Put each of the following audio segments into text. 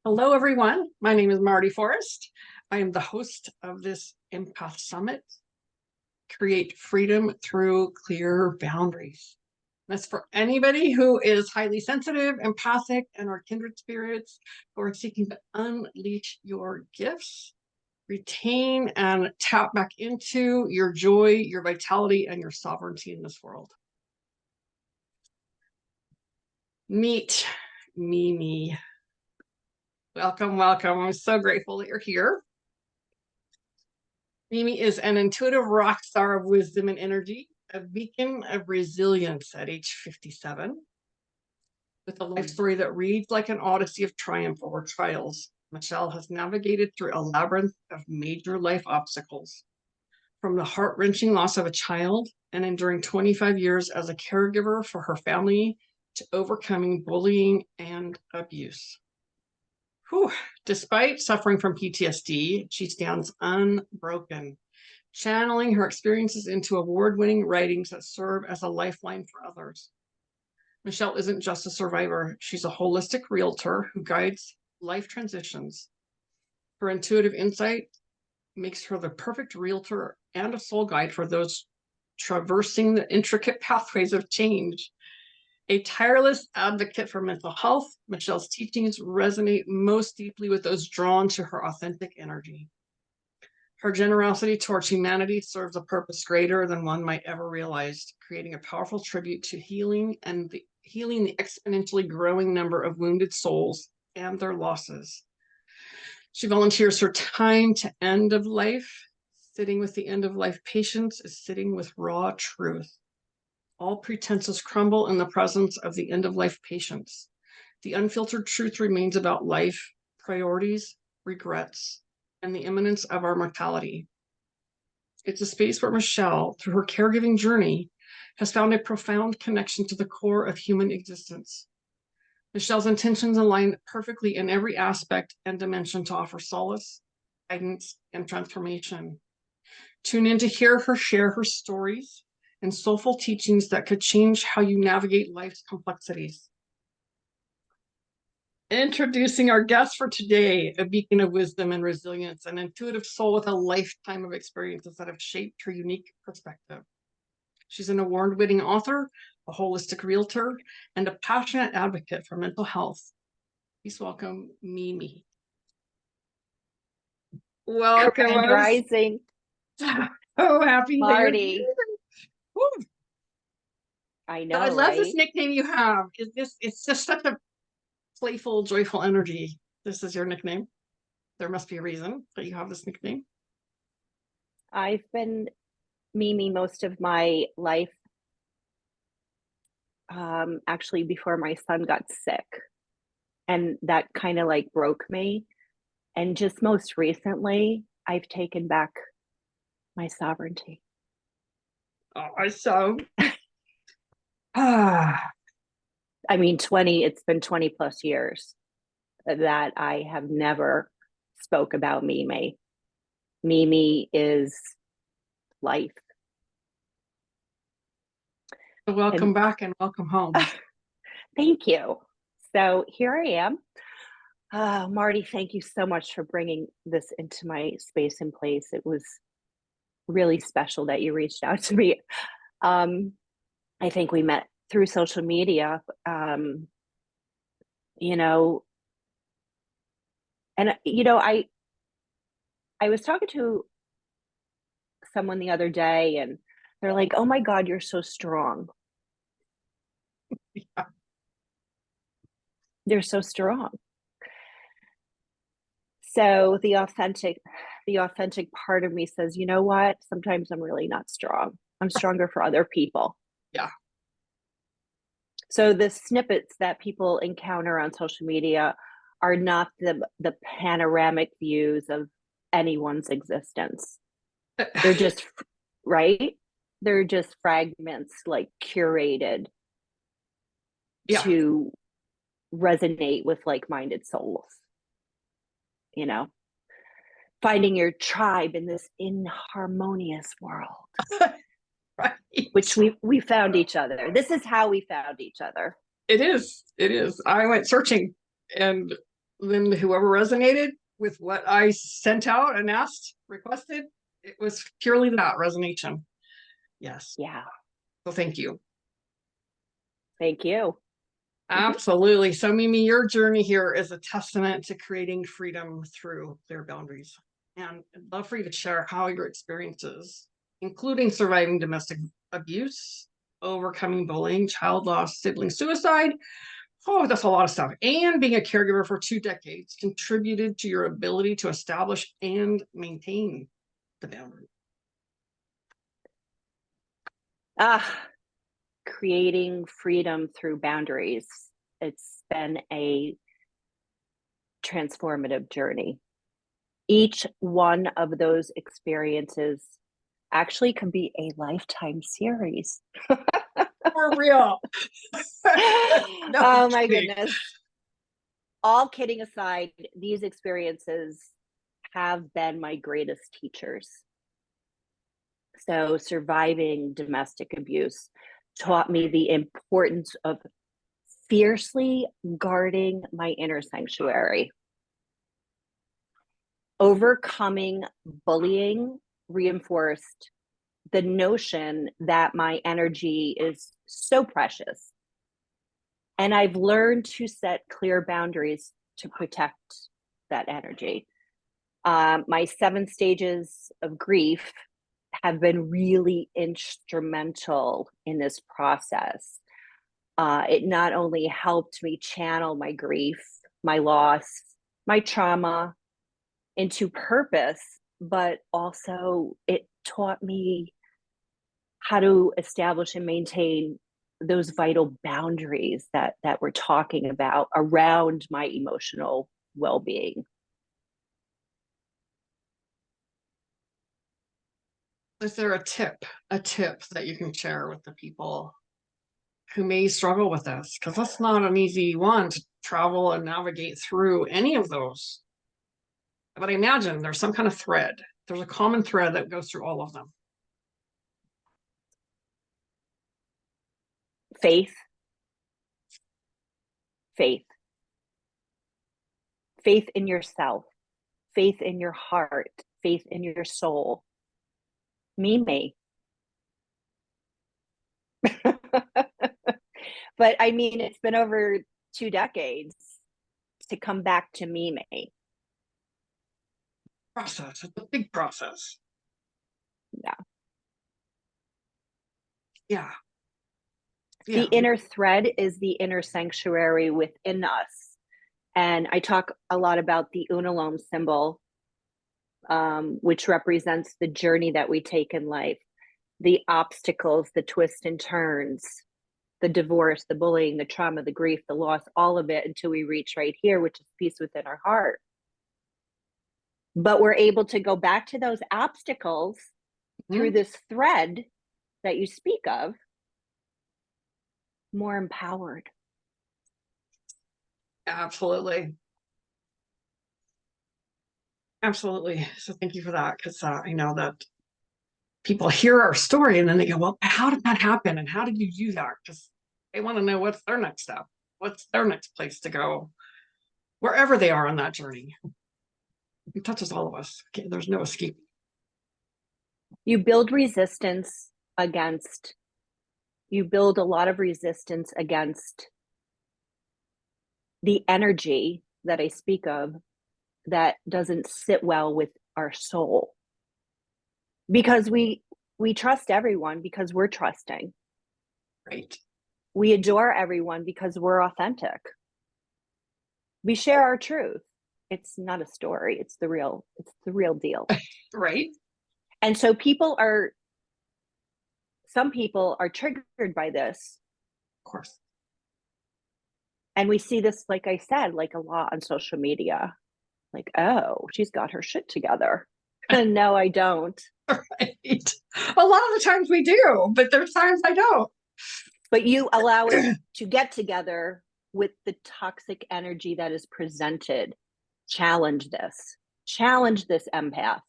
Hello, everyone. My name is Marty Forrest. I am the host of this Empath Summit, Create Freedom Through Clear Boundaries. That's for anybody who is highly sensitive, empathic, and are kindred spirits who are seeking to unleash your gifts, retain and tap back into your joy, your vitality, and your sovereignty in this world. Meet Mimi. Welcome, welcome. I'm so grateful that you're here. Mimi is an intuitive rock star of wisdom and energy, a beacon of resilience at age 57. With a life story that reads like an odyssey of triumph over trials, Michele has navigated through a labyrinth of major life obstacles, from the heart-wrenching loss of a child and enduring 25 years as a caregiver for her family to overcoming bullying and abuse. Whew. Despite suffering from PTSD, she stands unbroken, channeling her experiences into award-winning writings that serve as a lifeline for others. Michele isn't just a survivor. She's a holistic realtor who guides life transitions. Her intuitive insight makes her the perfect realtor and a soul guide for those traversing the intricate pathways of change. A tireless advocate for mental health, Michele's teachings resonate most deeply with those drawn to her authentic energy. Her generosity towards humanity serves a purpose greater than one might ever realize, creating a powerful tribute to healing the exponentially growing number of wounded souls and their losses. She volunteers her time to end of life. Sitting with the end of life patients is sitting with raw truth. All pretenses crumble in the presence of the end-of-life patients. The unfiltered truth remains about life, priorities, regrets, and the imminence of our mortality. It's a space where Michele, through her caregiving journey, has found a profound connection to the core of human existence. Michele's intentions align perfectly in every aspect and dimension to offer solace, guidance, and transformation. Tune in to hear her share her stories and soulful teachings that could change how you navigate life's complexities. Introducing our guest for today, a beacon of wisdom and resilience, an intuitive soul with a lifetime of experiences that have shaped her unique perspective. She's an award-winning author, a holistic realtor, and a passionate advocate for mental health. Please welcome Mimi. Welcome. Rising. So happy Marty. that you're here. I know. I love this nickname you have. It's just such a playful, joyful energy. This is your nickname. There must be a reason that you have this nickname. I've been Mimi most of my life. Actually, before my son got sick, and that kind of like broke me. And just most recently, I've taken back my sovereignty. Oh, so. I mean, it's been 20 plus years that I have never spoke about Mimi. Mimi is life. Welcome back and welcome home. Thank you. So here I am. Marty, thank you so much for bringing this into my space and place. It was really special that you reached out to me. I think we met through social media, and I was talking to someone the other day and they're like, oh my God, you're so strong. Yeah. They're so strong. So the authentic part of me says, you know what? Sometimes I'm really not strong. I'm stronger for other people. Yeah. So the snippets that people encounter on social media are not the panoramic views of anyone's existence. They're just, right? They're just fragments, like curated to resonate with like-minded souls. Finding your tribe in this inharmonious world. Right. Which we found each other. This is how we found each other. It is. I went searching and then whoever resonated with what I sent out and asked, requested, it was purely that resonation. Yes. Yeah. So thank you. Thank you. Absolutely. So Mimi, your journey here is a testament to creating freedom through clear boundaries. And I'd love for you to share how your experiences, including surviving domestic abuse, overcoming bullying, child loss, sibling suicide. Oh, that's a lot of stuff. And being a caregiver for 2 decades contributed to your ability to establish and maintain the boundary. Creating freedom through boundaries. It's been a transformative journey. Each one of those experiences actually can be a lifetime series. For real. No Oh my kidding. goodness. All kidding aside, these experiences have been my greatest teachers. So surviving domestic abuse taught me the importance of fiercely guarding my inner sanctuary. Overcoming bullying reinforced the notion that my energy is so precious. And I've learned to set clear boundaries to protect that energy. My 7 stages of grief have been really instrumental in this process. It not only helped me channel my grief, my loss, my trauma into purpose, but also it taught me how to establish and maintain those vital boundaries that we're talking about around my emotional well-being. Is there a tip that you can share with the people who may struggle with this? Because that's not an easy one to travel and navigate through any of those. But I imagine there's some kind of thread. There's a common thread that goes through all of them. Faith. Faith in yourself, faith in your heart, faith in your soul. Me. But I mean, it's been over 2 decades to come back to me. Process. It's a big process. Yeah. Yeah. The inner thread is the inner sanctuary within us. And I talk a lot about the unalome symbol, which represents the journey that we take in life, the obstacles, the twists and turns, the divorce, the bullying, the trauma, the grief, the loss, all of it until we reach right here, which is peace within our heart. But we're able to go back to those obstacles through this thread that you speak of, more empowered. Absolutely. Absolutely. So thank you for that, because I know that people hear our story and then they go, well, how did that happen? And how did you do that? Because they want to know what's their next step, what's their next place to go, wherever they are on that journey. It touches all of us. Okay, there's no escape. You build a lot of resistance against the energy that I speak of that doesn't sit well with our soul. Because we trust everyone because we're trusting. Right. We adore everyone because we're authentic. We share our truth. It's not a story. It's the real deal. Right. And so some people are triggered by this. Of course. And we see this, like I said, like a lot on social media. Like, oh, she's got her shit together. And no, I don't. Right. A lot of the times we do, but there's times I don't. But you allow it to get together with the toxic energy that is presented. Challenge this, empath.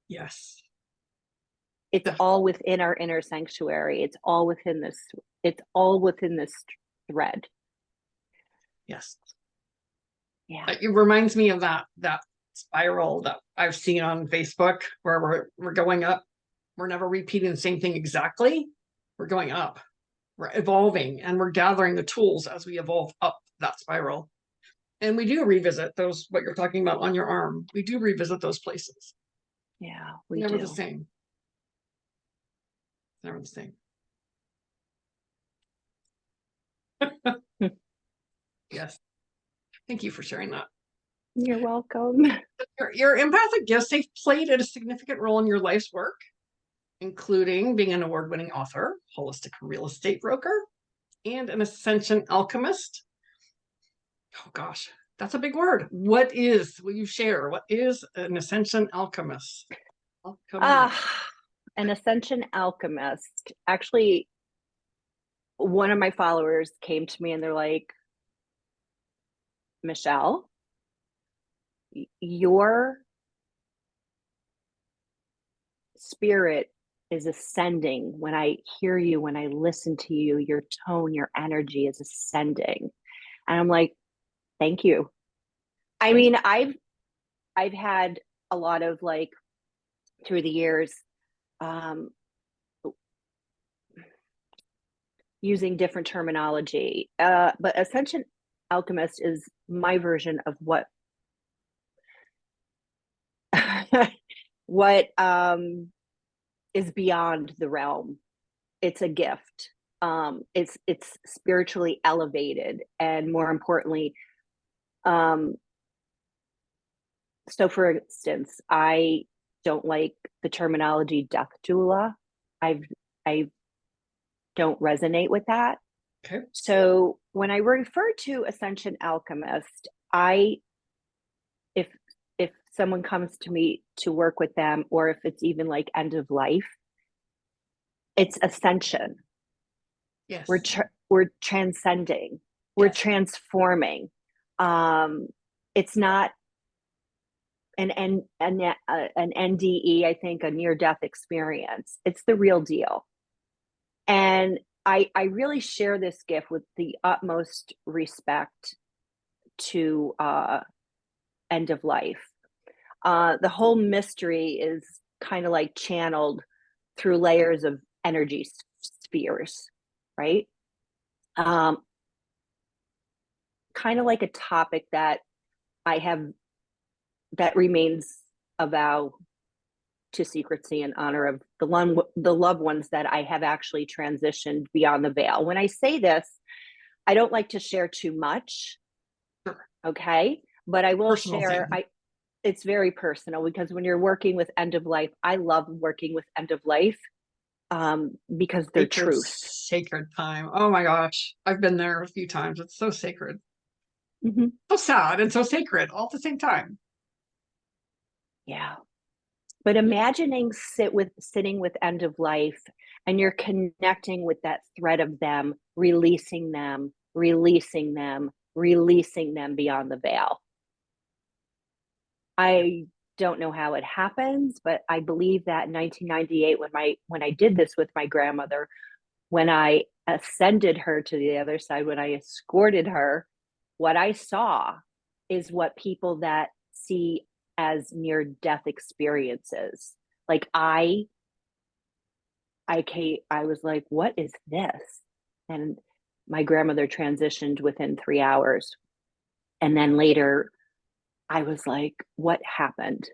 Yes. It's all within our inner sanctuary. It's all within this thread. Yes. Yeah. It reminds me of that spiral that I've seen on Facebook where we're going up. We're never repeating the same thing exactly. We're going up. We're evolving, and we're gathering the tools as we evolve up that spiral. And we do revisit those, what you're talking about on your arm. We do revisit those places. Yeah, we Never do. the same. Never the same. Yes. Thank you for sharing that. You're welcome. Your empathic gifts, they've played a significant role in your life's work, including being an award-winning author, holistic real estate broker, and an ascension alchemist. Oh gosh, that's a big word. Will you share, what is an ascension alchemist? An ascension alchemist. Actually, one of my followers came to me and they're like, Michele, your spirit is ascending. When I hear you, when I listen to you, your tone, your energy is ascending. And I'm like, thank you. I mean, I've had a lot of, like, through the years, using different terminology, but ascension alchemist is my version of what what is beyond the realm. It's a gift. It's spiritually elevated, and more importantly, so for instance, I don't like the terminology death doula. I don't resonate with that. Okay. So when I refer to ascension alchemist, if someone comes to me to work with them, or if it's even like end of life, it's ascension. Yes. We're transcending. We're transforming. It's not an NDE, I think, a near-death experience. It's the real deal. And I really share this gift with the utmost respect to end of life. The whole mystery is kind of like channeled through layers of energy spheres, right? Kind of like a topic that I have that remains a vow to secrecy in honor of the loved ones that I have actually transitioned beyond the veil. When I say this, I don't like to share too much. Sure. Okay. But I will Personal share, thing. It's very personal, because when you're working with end of life, I love working with end of life, because they're truth. Sacred time. Oh my gosh. I've been there a few times. It's so sacred. Mm-hmm. So sad and so sacred all at the same time. Yeah. But imagining sitting with end of life, and you're connecting with that thread of them, releasing them, releasing them, releasing them beyond the veil. I don't know how it happens, but I believe that in 1998, when I did this with my grandmother, when I ascended her to the other side, when I escorted her, what I saw is what people that see as near death experiences. Like I was like, what is this? And my grandmother transitioned within 3 hours. And then later I was like, what happened?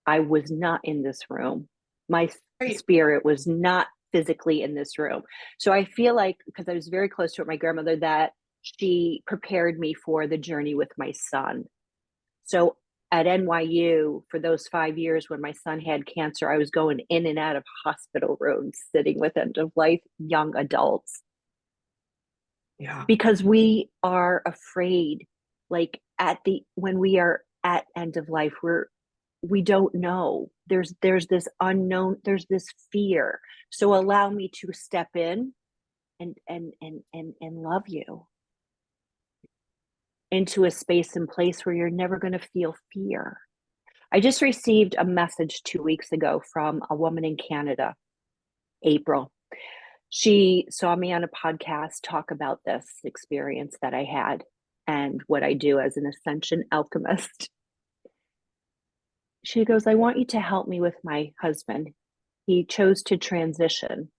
I was not in this room. My spirit was not physically in this room. So I feel like, because I was very close to my grandmother, that she prepared me for the journey with my son. So at NYU, for those 5 years when my son had cancer, I was going in and out of hospital rooms, sitting with end of life young adults. Yeah. Because we are afraid, like when we are at end of life, we don't know. There's this unknown, there's this fear. So allow me to step in and love you into a space and place where you're never going to feel fear. I just received a message 2 weeks ago from a woman in Canada, April. She saw me on a podcast talk about this experience that I had. and what I do as an ascension alchemist. She goes, I want you to help me with my husband. He chose to transition,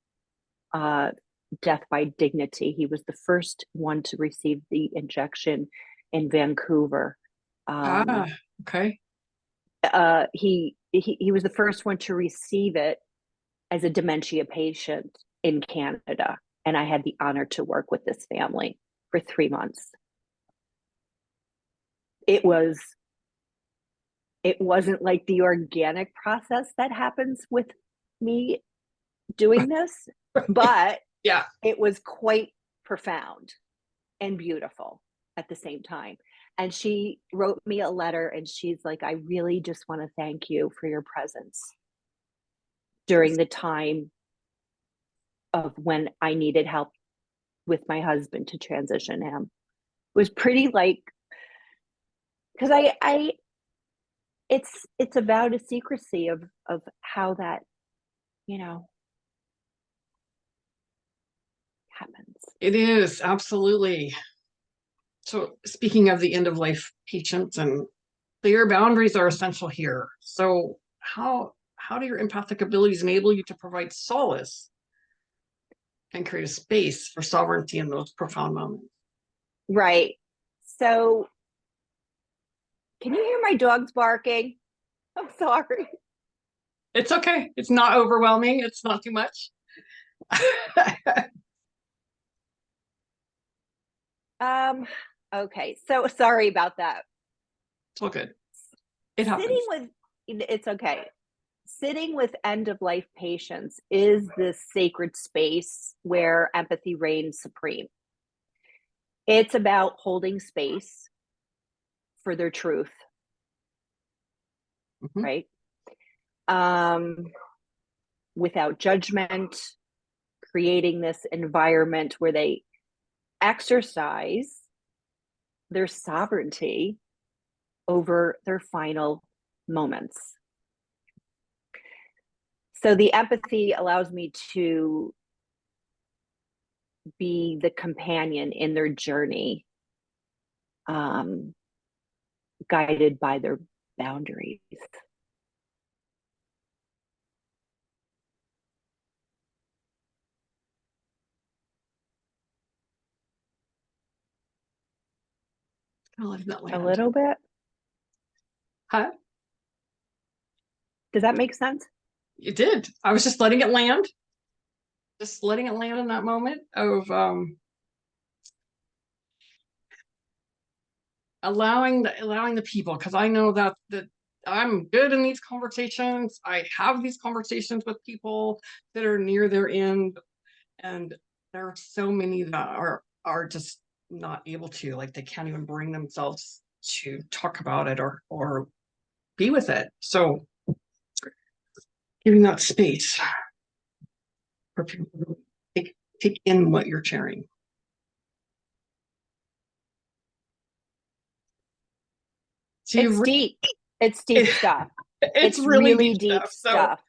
death by dignity. He was the first one to receive the injection in Vancouver. Okay. He was the first one to receive it as a dementia patient in Canada, and I had the honor to work with this family for 3 months. It wasn't like the organic process that happens with me doing this, but Yeah. it was quite profound and beautiful at the same time. And she wrote me a letter and she's like, I really just want to thank you for your presence during the time of when I needed help with my husband to transition him. It was pretty like, because it's about a secrecy of how that, happens. It is, absolutely. So speaking of the end of life patients, and clear boundaries are essential here. So how do your empathic abilities enable you to provide solace and create a space for sovereignty in those profound moments? Right. So can you hear my dogs barking? I'm sorry. It's okay. It's not overwhelming. It's not too much. Okay. So sorry about that. It's all good. It happens. It's okay. Sitting with end of life patients is this sacred space where empathy reigns supreme. It's about holding space for their truth, right? Without judgment, creating this environment where they exercise their sovereignty over their final moments. So the empathy allows me to be the companion in their journey, guided by their boundaries. A little bit. Huh? Does that make sense? It did. I was just letting it land. Just letting it land in that moment of allowing the people, because I know that I'm good in these conversations. I have these conversations with people that are near their end, and there are so many that are just not able to, like, they can't even bring themselves to talk about it or be with it. So giving that space for people to take in what you're sharing. So it's deep. It's deep stuff. It's really deep stuff.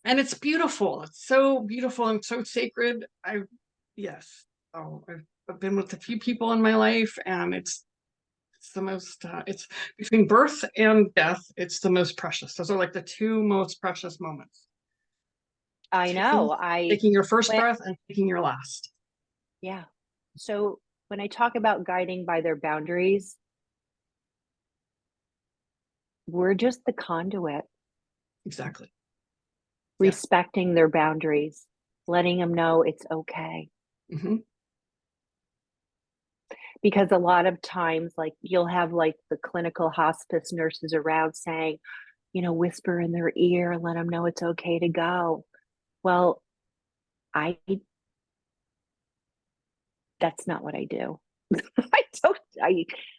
And it's beautiful. It's so beautiful and so sacred. Yes. Oh, I've been with a few people in my life, and it's the most, it's between birth and death. It's the most precious. Those are like the two most precious moments. I know. Taking your first breath and taking your last. Yeah. So when I talk about guiding by their boundaries, we're just the conduit. Exactly. Respecting their boundaries, letting them know it's okay. Because a lot of times, like, you'll have like the clinical hospice nurses around saying, whisper in their ear, let them know it's okay to go. Well, that's not what I do.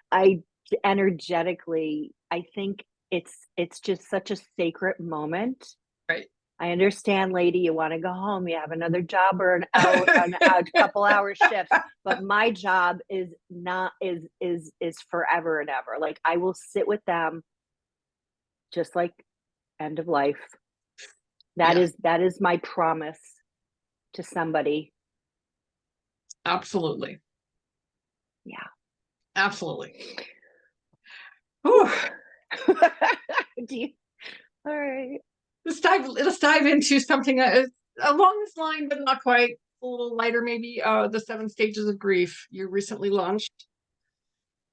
I energetically, I think it's just such a sacred moment. Right. I understand, lady, you want to go home. You have another job or a couple hour shift, but my job is forever and ever. Like, I will sit with them, just like end of life. That is my promise to somebody. Absolutely. Yeah. Absolutely. Whew. Do you, all right. Let's dive into something along this line, but not quite. A little lighter, maybe. The 7 stages of grief. You recently launched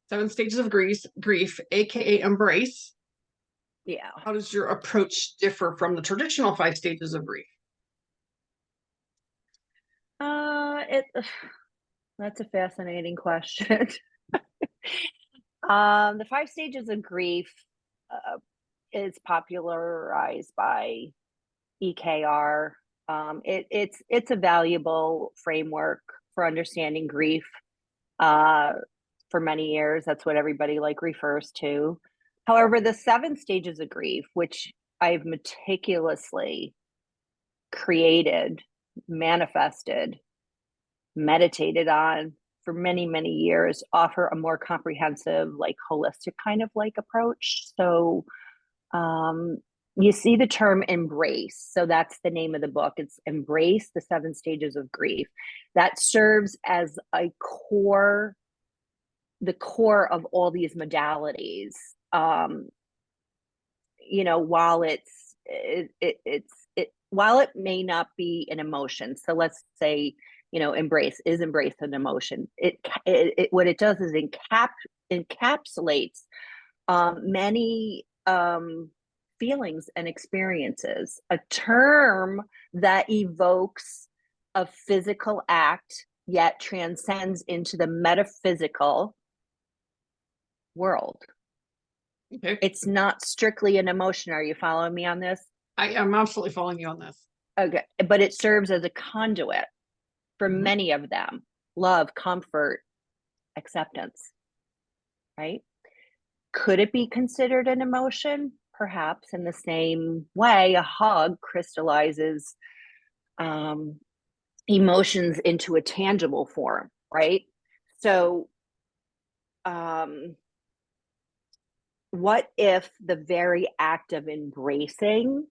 7 stages of grief, aka embrace. Yeah. How does your approach differ from the traditional 5 stages of grief? It that's a fascinating question. The 5 stages of grief is popularized by EKR. It's a valuable framework for understanding grief. For many years, that's what everybody like refers to. However, the 7 stages of grief, which I've meticulously created, manifested, meditated on for many, many years, offer a more comprehensive, like holistic kind of like approach. So you see the term embrace. So that's the name of the book. It's Embrace the 7 Stages of Grief. That serves as a core, the core of all these modalities. You know, while while it may not be an emotion. So let's say, you know, embrace an emotion. What it does is encapsulates many feelings and experiences. A term that evokes a physical act yet transcends into the metaphysical world. Okay. It's not strictly an emotion. Are you following me on this? I am absolutely following you on this. Okay, but it serves as a conduit for Mhm. many of them: love, comfort, acceptance, right? Could it be considered an emotion? Perhaps. In the same way a hug crystallizes emotions into a tangible form, right? So what if the very act of embracing,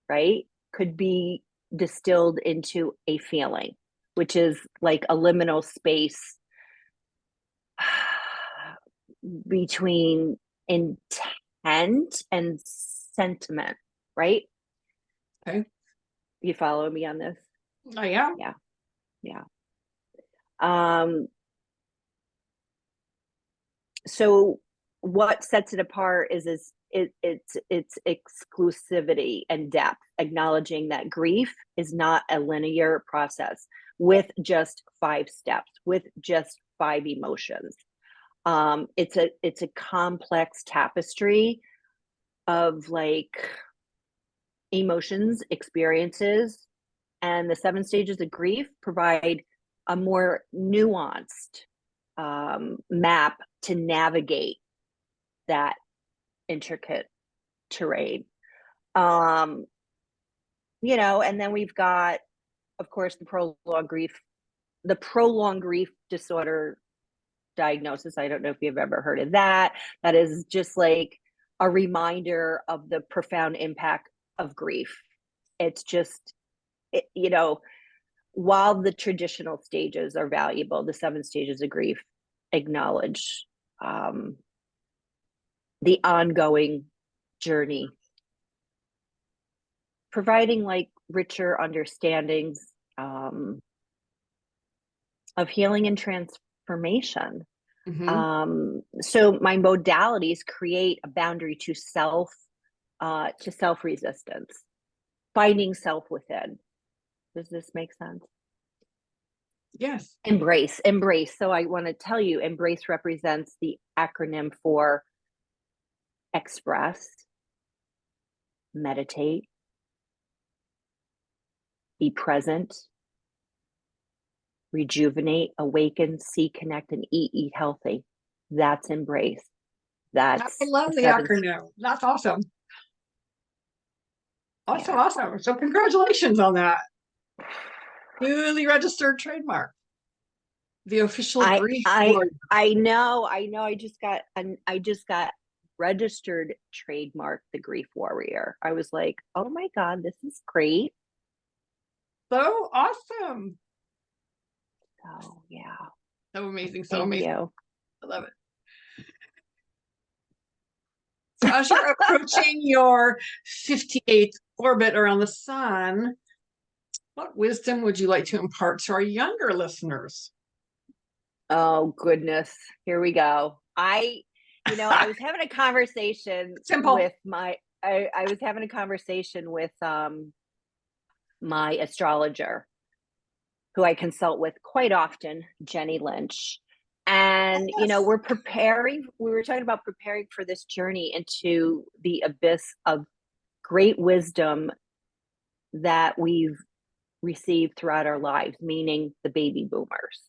right, could be distilled into a feeling, which is like a liminal space between intent and sentiment, right? Okay. You follow me on this? I am. Yeah. Yeah. Um, so what sets it apart is its exclusivity and depth, acknowledging that grief is not a linear process with just 5 steps, with just 5 emotions. It's a complex tapestry of like emotions, experiences, and the 7 stages of grief provide a more nuanced map to navigate that intricate terrain. You know, and then we've got, of course, the prolonged grief disorder diagnosis. I don't know if you've ever heard of that. That is just like a reminder of the profound impact of grief. It's just, you know, while the traditional stages are valuable, the 7 stages of grief acknowledge the ongoing journey, providing like richer understandings of healing and transformation. So my modalities create a boundary to self resistance, finding self within. Does this make sense? Yes. Embrace. So I want to tell you, embrace represents the acronym for express, meditate, be present, rejuvenate, awaken, see, connect, and eat healthy. That's embrace. I That's love the acronym. That's awesome. Awesome, yeah. awesome. So congratulations on that. Newly registered trademark. The official grief warrior. I know. I just got registered trademark the grief warrior. I was like, oh my God, this is great. So awesome. So yeah. So amazing. So Thank amazing. you. I love it. So as you're approaching your 58th orbit around the sun, what wisdom would you like to impart to our younger listeners? Oh goodness, here we go. I was having a conversation Simple. with I was having a conversation with my astrologer, who I consult with quite often, Jenny Lynch. And Yes. we were talking about preparing for this journey into the abyss of great wisdom that we've received throughout our lives, meaning the baby boomers.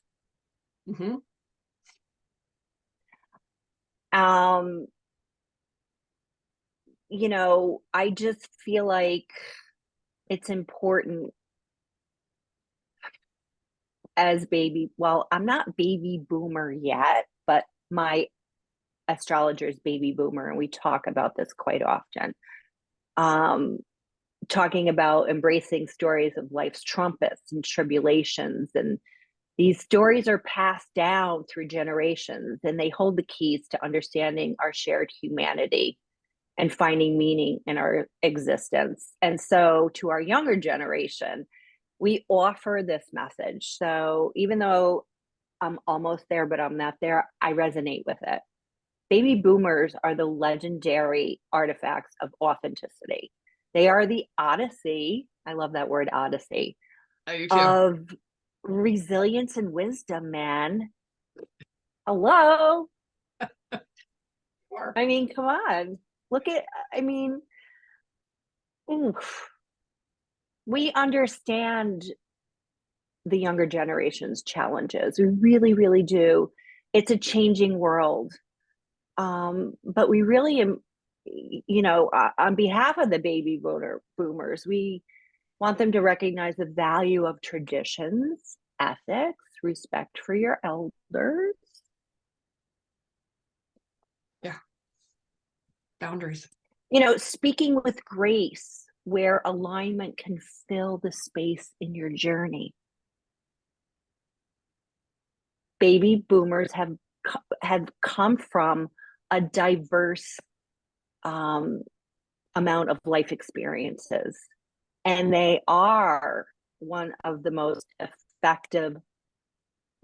Mm-hmm. I just feel like it's important I'm not baby boomer yet, but my astrologer is baby boomer, and we talk about this quite often. Talking about embracing stories of life's trumpets and tribulations, and these stories are passed down through generations, and they hold the keys to understanding our shared humanity and finding meaning in our existence. And so to our younger generation, we offer this message. So even though I'm almost there, but I'm not there, I resonate with it. Baby boomers are the legendary artifacts of authenticity. They are the odyssey, I love that word, odyssey, of resilience and wisdom, man. Hello. I mean, come on. Oof. We understand the younger generation's challenges. We really, really do. It's a changing world. But we really, on behalf of the baby boomers, we want them to recognize the value of traditions, ethics, respect for your elders. Yeah. Boundaries. Speaking with grace, where alignment can fill the space in your journey. Baby boomers have come from a diverse amount of life experiences, and they are one of the most effective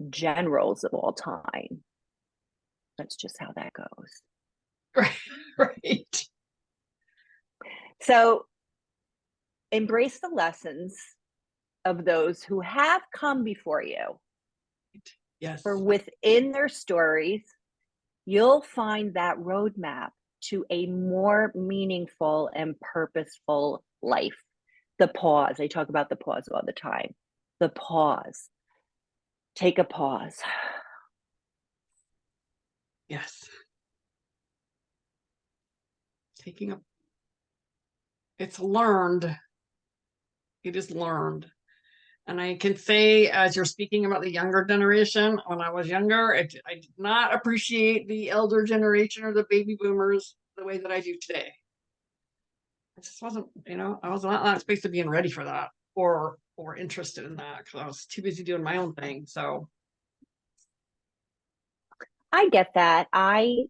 generals of all time. That's just how that goes. Right. So embrace the lessons of those who have come before you. Yes. For within their stories, you'll find that roadmap to a more meaningful and purposeful life. The pause. I talk about the pause all the time. The pause. Take a pause. Yes. It's learned. It is learned. And I can say, as you're speaking about the younger generation, when I was younger, I did not appreciate the elder generation or the baby boomers the way that I do today. I just wasn't, I was not in that space of being ready for that or interested in that, because I was too busy doing my own thing. So I get that. I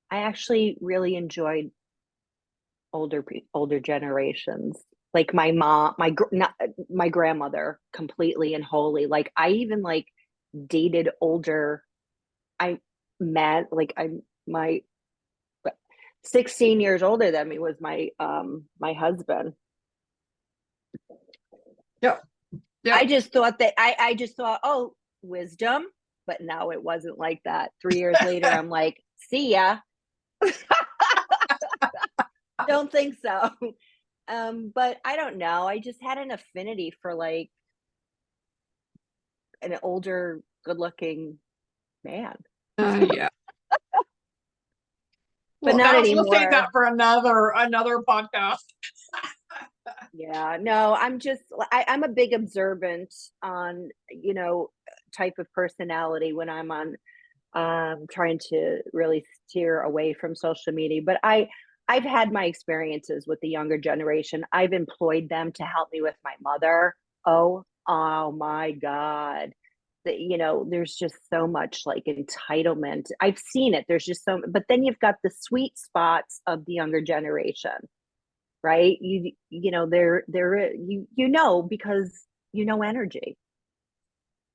actually really enjoyed older generations, like my mom, my grandmother, completely and wholly. Like I even dated older. I met my 16 years older than me was my husband. yeah. I just thought oh, wisdom, but no, it wasn't like that. 3 years later, I'm like, see ya. Don't think so. But I don't know. I just had an affinity for an older, good-looking man. Yeah. But not anymore. We'll save that for another podcast. Yeah, no, I'm a big observant on, type of personality when I'm on trying to really steer away from social media. But I've had my experiences with the younger generation. I've employed them to help me with my mother. Oh my God. there's just so much like entitlement. I've seen it. There's just but then you've got the sweet spots of the younger generation, right? Because energy.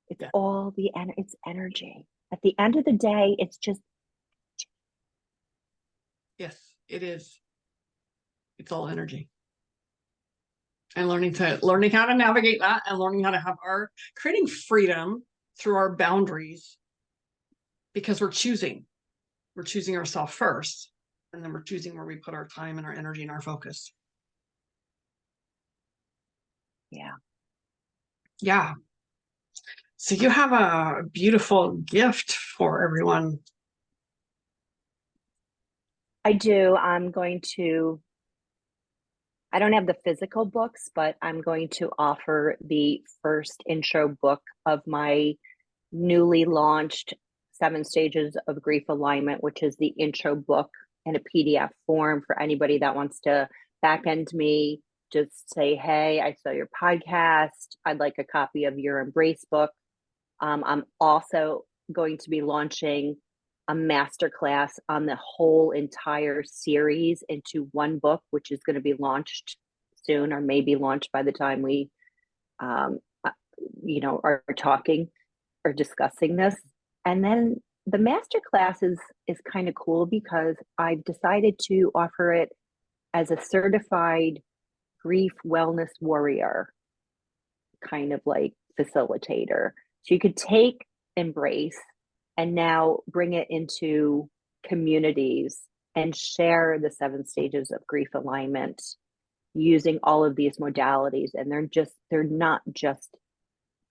It's all it's energy. At the end of the day, it's just. Yes, it is. It's all energy. And learning how to navigate that, and learning how to have creating freedom through our boundaries, because we're choosing ourselves first, and then we're choosing where we put our time and our energy and our focus. Yeah. So you have a beautiful gift for everyone. I do. I don't have the physical books, but I'm going to offer the first intro book of my newly launched 7 Stages of Grief Alignment, which is the intro book in a PDF form for anybody that wants to back end me. Just say, hey, I saw your podcast. I'd like a copy of your Embrace book. I'm also going to be launching a masterclass on the whole entire series into one book, which is going to be launched soon, or maybe launched by the time we, are talking or discussing this. And then the masterclass is kind of cool because I've decided to offer it as a certified grief wellness warrior kind of like facilitator. So you could take Embrace and now bring it into communities and share the 7 stages of grief alignment using all of these modalities. And they're not just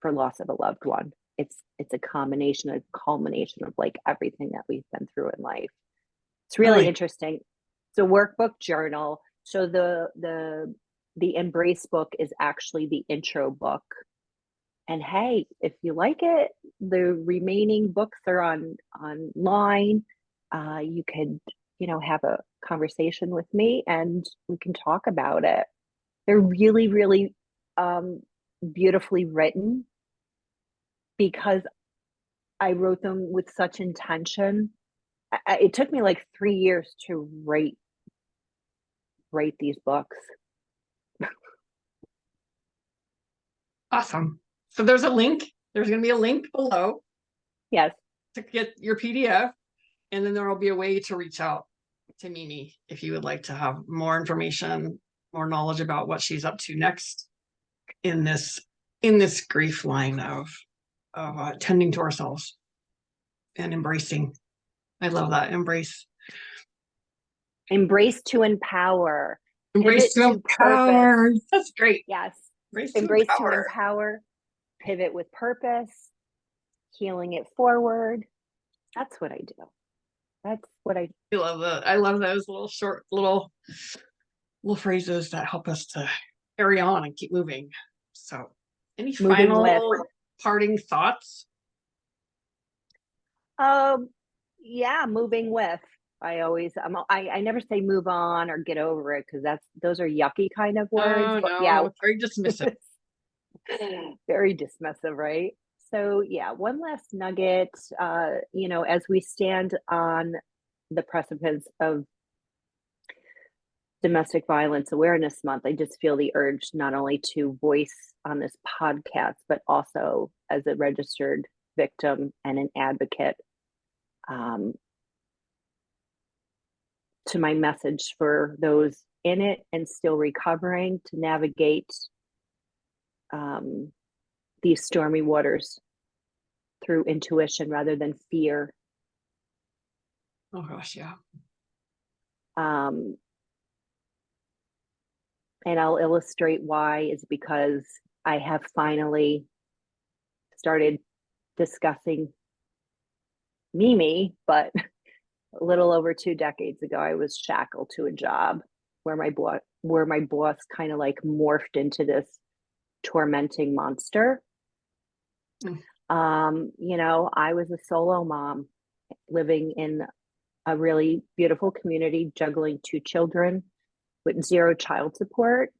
for loss of a loved one. It's a combination, a culmination of like everything that we've been through in life. It's really interesting. It's a workbook journal. So the Embrace book is actually the intro book. And hey, if you like it, the remaining books are online. You could, have a conversation with me and we can talk about it. They're really, really beautifully written because I wrote them with such intention. It took me like 3 years to write these books. Awesome. So there's going to be a link below. Yes. To get your PDF. And then there will be a way to reach out to Mimi if you would like to have more information, more knowledge about what she's up to next in this grief line of tending to ourselves and embracing. I love that. Embrace to empower. Embrace to empower. Purpose. That's great. Yes. Embrace to empower. Pivot with purpose. Healing it forward. That's what I do. That's what I love that. I love those little phrases that help us to carry on and keep moving. So any final parting thoughts? Yeah, moving with. I never say move on or get over it because those are yucky kind of words. Oh, but no, yeah, very dismissive. Very dismissive, right? So yeah, one last nugget. As we stand on the precipice of Domestic Violence Awareness Month, I just feel the urge not only to voice on this podcast, but also as a registered victim and an advocate, to my message for those in it and still recovering to navigate these stormy waters through intuition rather than fear. Oh gosh, yeah. And I'll illustrate why is because I have finally started discussing Mimi, but a little over 2 decades ago, I was shackled to a job where my boss kind of like morphed into this tormenting monster. I was a solo mom living in a really beautiful community, juggling 2 children with 0 child support.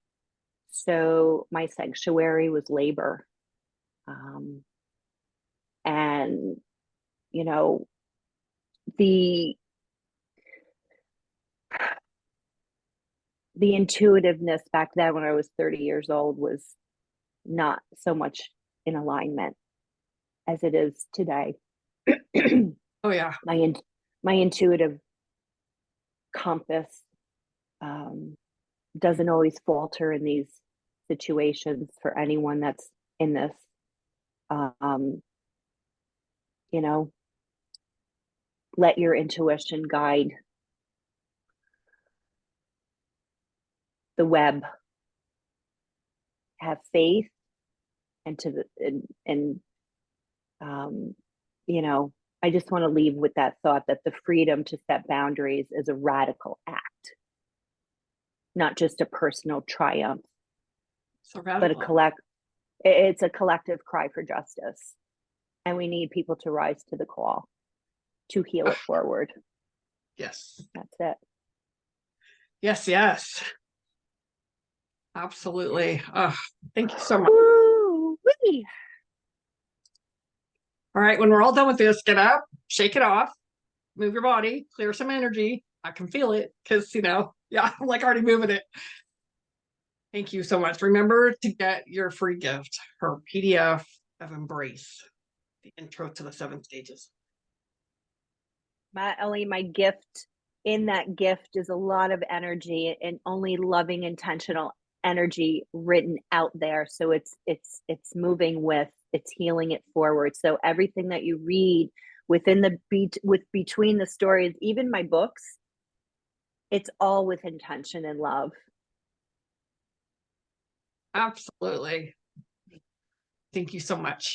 So my sanctuary was labor. And, you know, the intuitiveness back then when I was 30 years old was not so much in alignment as it is today. Oh yeah. My intuitive compass doesn't always falter in these situations for anyone that's in this. You know, let your intuition guide the web. Have faith, and you know, I just want to leave with that thought that the freedom to set boundaries is a radical act, not just a personal triumph, So but radical. it's a collective cry for justice. And we need people to rise to the call to heal it forward. Yes. That's it. Yes, yes. Absolutely. Thank you so much. Woo-wee. All right, when we're all done with this, get up, shake it off, move your body, clear some energy. I can feel it because, yeah, I'm like already moving it. Thank you so much. Remember to get your free gift, her PDF of Embrace, the intro to the 7 stages. My gift in that gift is a lot of energy and only loving, intentional energy written out there. So it's moving with, it's healing it forward. So everything that you read within the between the stories, even my books, it's all with intention and love. Absolutely. Thank you so much.